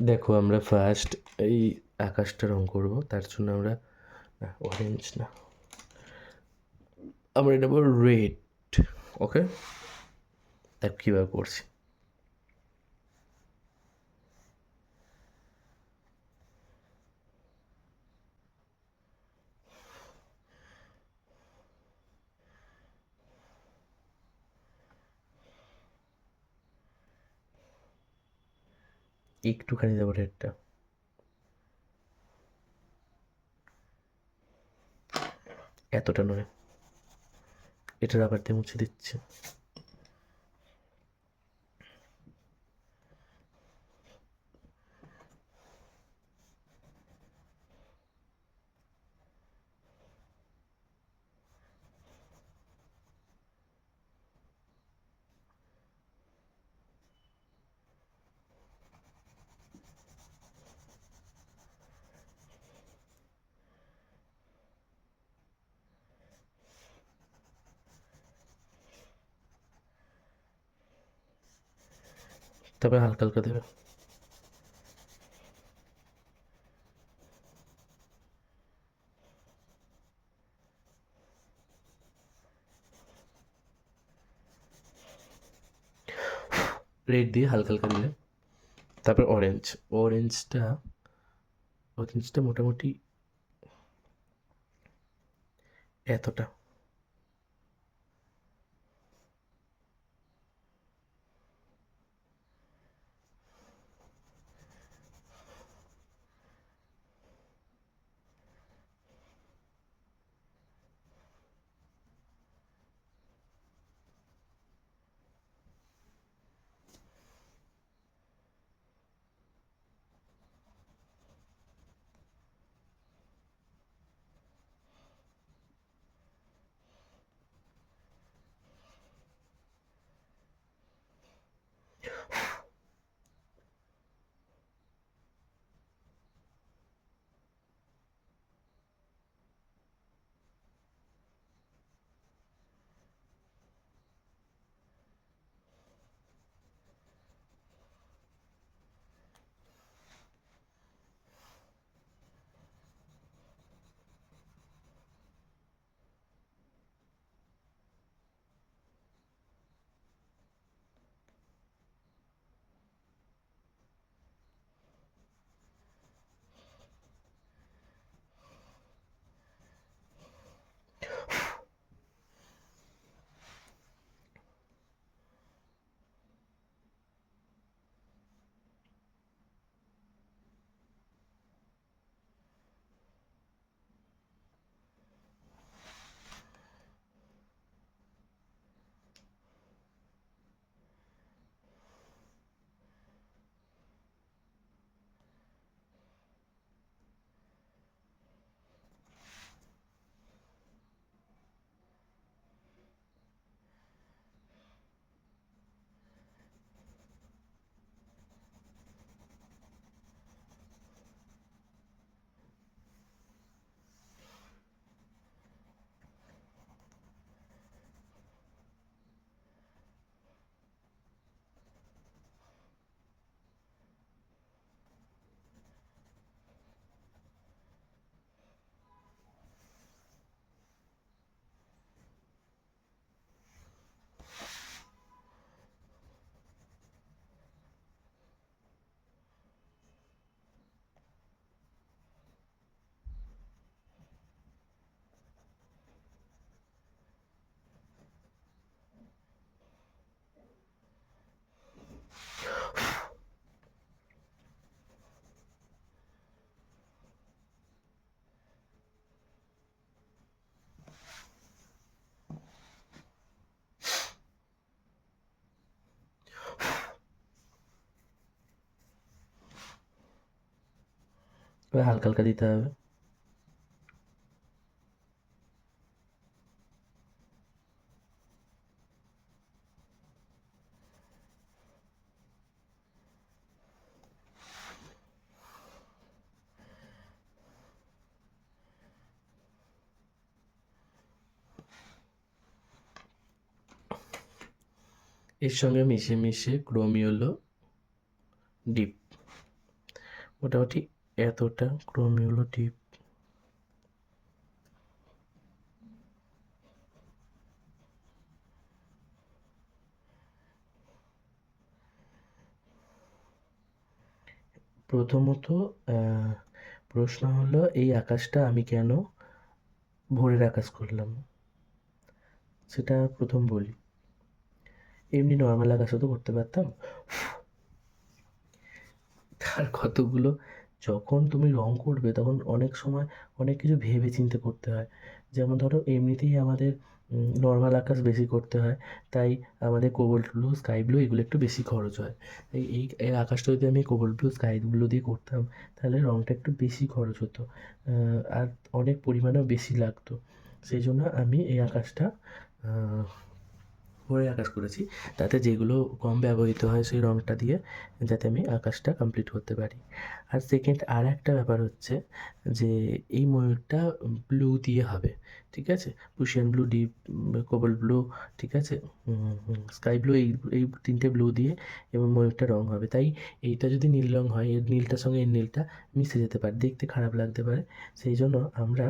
দেখো আমরা ফার্স্ট এই আকাশটা রং করব, তার জন্য আমরা অরেঞ্জ না, আমরা নেব রেড। ওকে, দেখ কীভাবে করছি। একটুখানি দেবো রেডটা, এতটা নয়, এটা রাবার দিয়ে মুছে দিচ্ছে। তারপরে হালকা হালকা দেবে। রেড দিয়ে হালকা হালকা দিলে, তারপর অরেঞ্জ। অরেঞ্জটা অরেঞ্জটা মোটামুটি এতটা। এবার হালকা হালকা দিতে হবে। এর সঙ্গে মিশে মিশে ক্রোমিওলো ডিপ, মোটামুটি এতটা ক্রোমিওলো ডিপ। প্রথমত প্রশ্ন হলো এই আকাশটা আমি কেন ভোরের আকাশ করলাম, সেটা প্রথম বলি। এমনি নর্মাল আকাশও তো করতে পারতাম। তার কতগুলো, যখন তুমি রং করবে তখন অনেক সময় অনেক কিছু ভেবে চিন্তে করতে হয়। যেমন ধরো এমনিতেই আমাদের নর্মাল আকাশ বেশি করতে হয়, তাই আমাদের কোবাল্ট ব্লু, স্কাই ব্লু এগুলো একটু বেশি খরচ হয়। তাই এই আকাশটা যদি আমি কোবাল্ট ব্লু, স্কাই ব্লু দিয়ে করতাম তাহলে রংটা একটু বেশি খরচ হতো, আর অনেক পরিমাণেও বেশি লাগতো। সেই জন্য আমি এই আকাশটা ভোরের আকাশ করেছি, তাতে যেগুলো কম ব্যবহৃত হয় সেই রঙটা দিয়ে, যাতে আমি আকাশটা কমপ্লিট করতে পারি। আর সেকেন্ড আর একটা ব্যাপার হচ্ছে যে এই ময়ূরটা ব্লু দিয়ে হবে, ঠিক আছে? Prussian blue, deep cobalt blue, ঠিক আছে, স্কাই ব্লু, এই তিনটে ব্লু দিয়ে এবং ময়ূরটা রং হবে। তাই এইটা যদি নীল রং হয়, এর নীলটার সঙ্গে এর নীলটা মিশে যেতে পারে, দেখতে খারাপ লাগতে পারে। সেই জন্য আমরা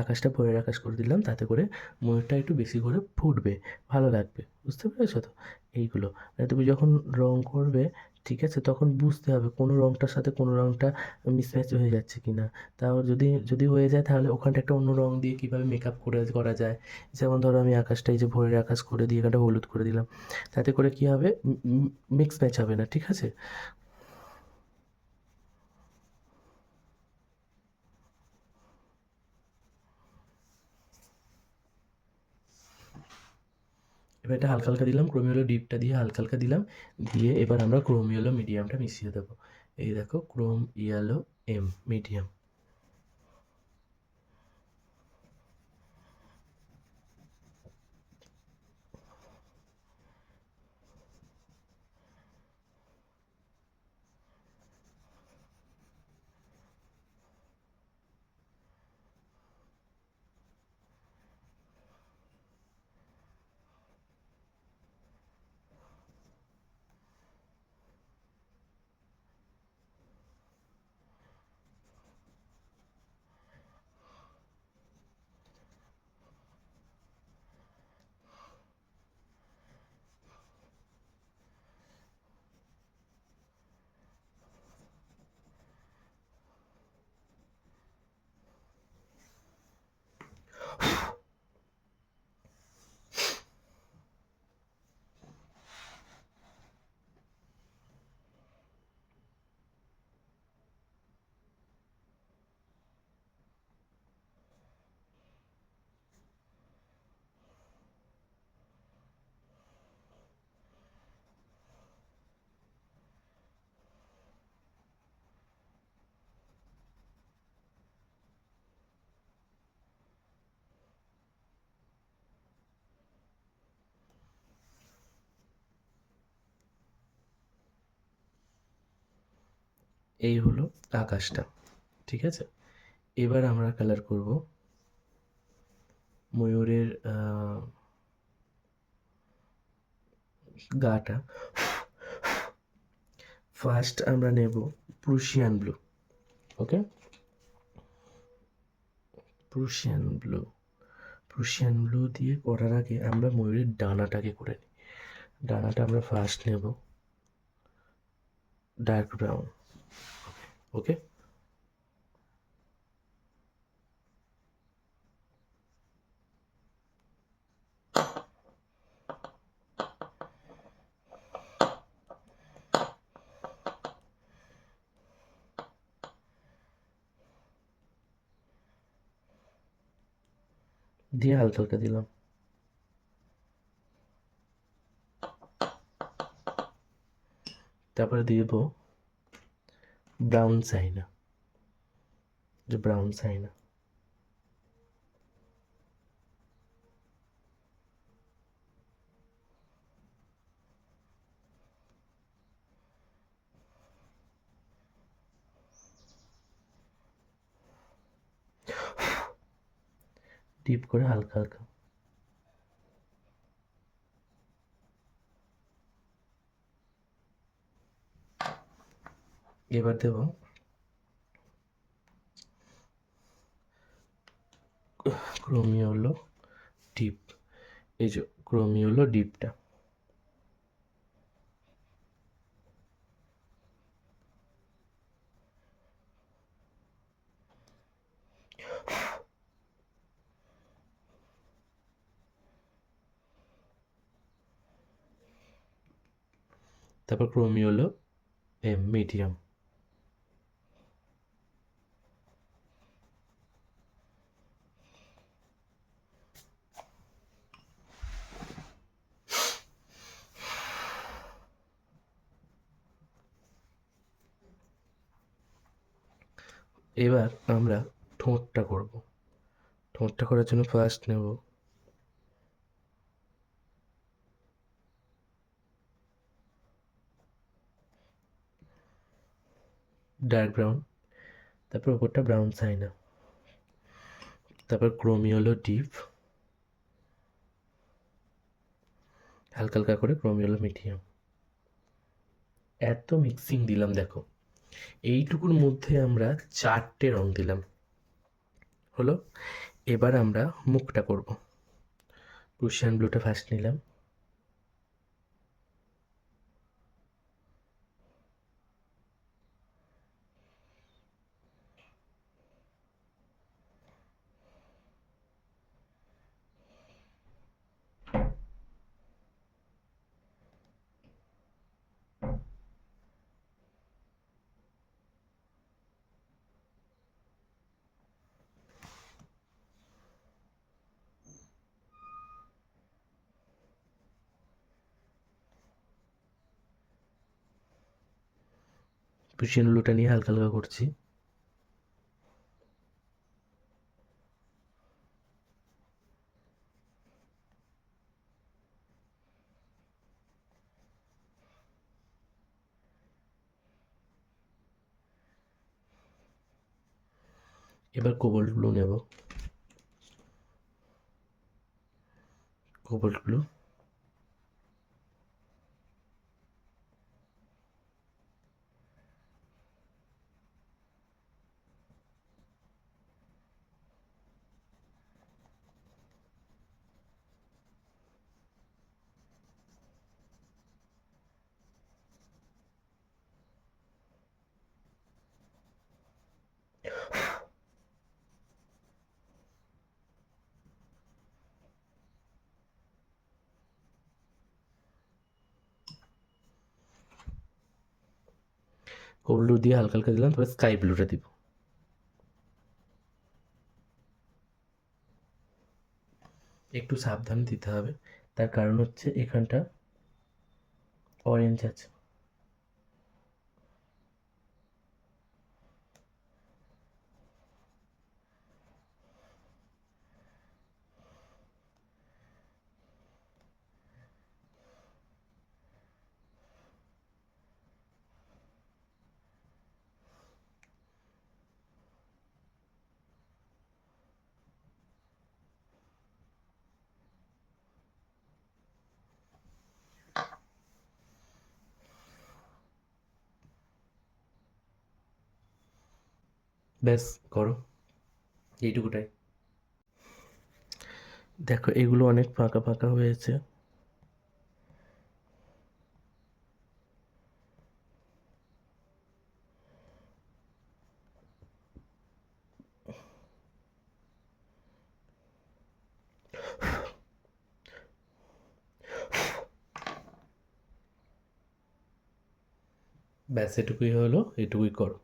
আকাশটা ভোরের আকাশ করে দিলাম, তাতে করে ময়ূরটা একটু বেশি করে ফুটবে, ভালো লাগবে। বুঝতে পেরেছো তো? এইগুলো মানে তুমি যখন রং করবে, ঠিক আছে, তখন বুঝতে হবে কোনো রংটার সাথে কোনো রংটা মিসম্যাচ হয়ে যাচ্ছে কি না। তাও যদি যদি হয়ে যায় তাহলে ওখানটা একটা অন্য রং দিয়ে কীভাবে মেকআপ করে করা যায়। যেমন ধরো আমি আকাশটা এই যে ভোরের আকাশ করে দিয়ে এখানটা হলুদ করে দিলাম, তাতে করে কী হবে, মিক্স ম্যাচ হবে না, ঠিক আছে? এবার এটা হালকা হালকা দিলাম, ক্রোমিওলো ডিপটা দিয়ে হালকা হালকা দিলাম, দিয়ে এবার আমরা ক্রোমিওলো মিডিয়ামটা মিশিয়ে দেবো। এই দেখো, ক্রোম ইয়েলো এম মিডিয়াম। এই হলো আকাশটা, ঠিক আছে? এবার আমরা কালার করব ময়ূরের গাটা। ফার্স্ট আমরা নেব প্রুশিয়ান ব্লু। ওকে, প্রুশিয়ান ব্লু। প্রুশিয়ান ব্লু দিয়ে করার আগে আমরা ময়ূরের ডানাটাকে করে নিই। ডানাটা আমরা ফার্স্ট নেব ডার্ক ব্রাউন। ওকে, দিয়ে হালকা হালকা দিলাম। তারপরে দিয়ে দেবো ব্রাউন সাইনা, যে ব্রাউন সাইনা। ডিপ করে হালকা হালকা। এবার দেব ক্রোমিও হলো ডিপ, এই যে ক্রোমিও হলো ডিপটা। তারপর ক্রোমিও হলো মিডিয়াম। এবার আমরা ঠোঁটটা করব। ঠোঁটটা করার জন্য ফার্স্ট নেব ডার্ক ব্রাউন, তারপর ওপরটা ব্রাউন সাইনা, তারপর ক্রোমিও হলো ডিপ, হালকা হালকা করে ক্রোমিও হলো মিডিয়াম। এত মিক্সিং দিলাম, দেখো এইটুকুর মধ্যে আমরা 4টে রং দিলাম, হলো। এবার আমরা মুখটা করব। প্রুশিয়ান ব্লুটা ফার্স্ট নিলাম, প্রুশিয়ান ব্লুটা নিয়ে হালকা হালকা করছি। এবার কোবাল্ট ব্লু নেব, কোবাল্ট ব্লু, কোবাল্ট ব্লু দিয়ে হালকা হালকা দিলাম, তারপর স্কাই ব্লুটা দিব। একটু সাবধানে দিতে হবে, তার কারণ হচ্ছে এখানটা অরেঞ্জ আছে। ব্যাস, করো এইটুকুটাই। দেখো এগুলো অনেক ফাঁকা ফাঁকা হয়েছে। ব্যাস এটুকুই হলো, এটুকুই করো।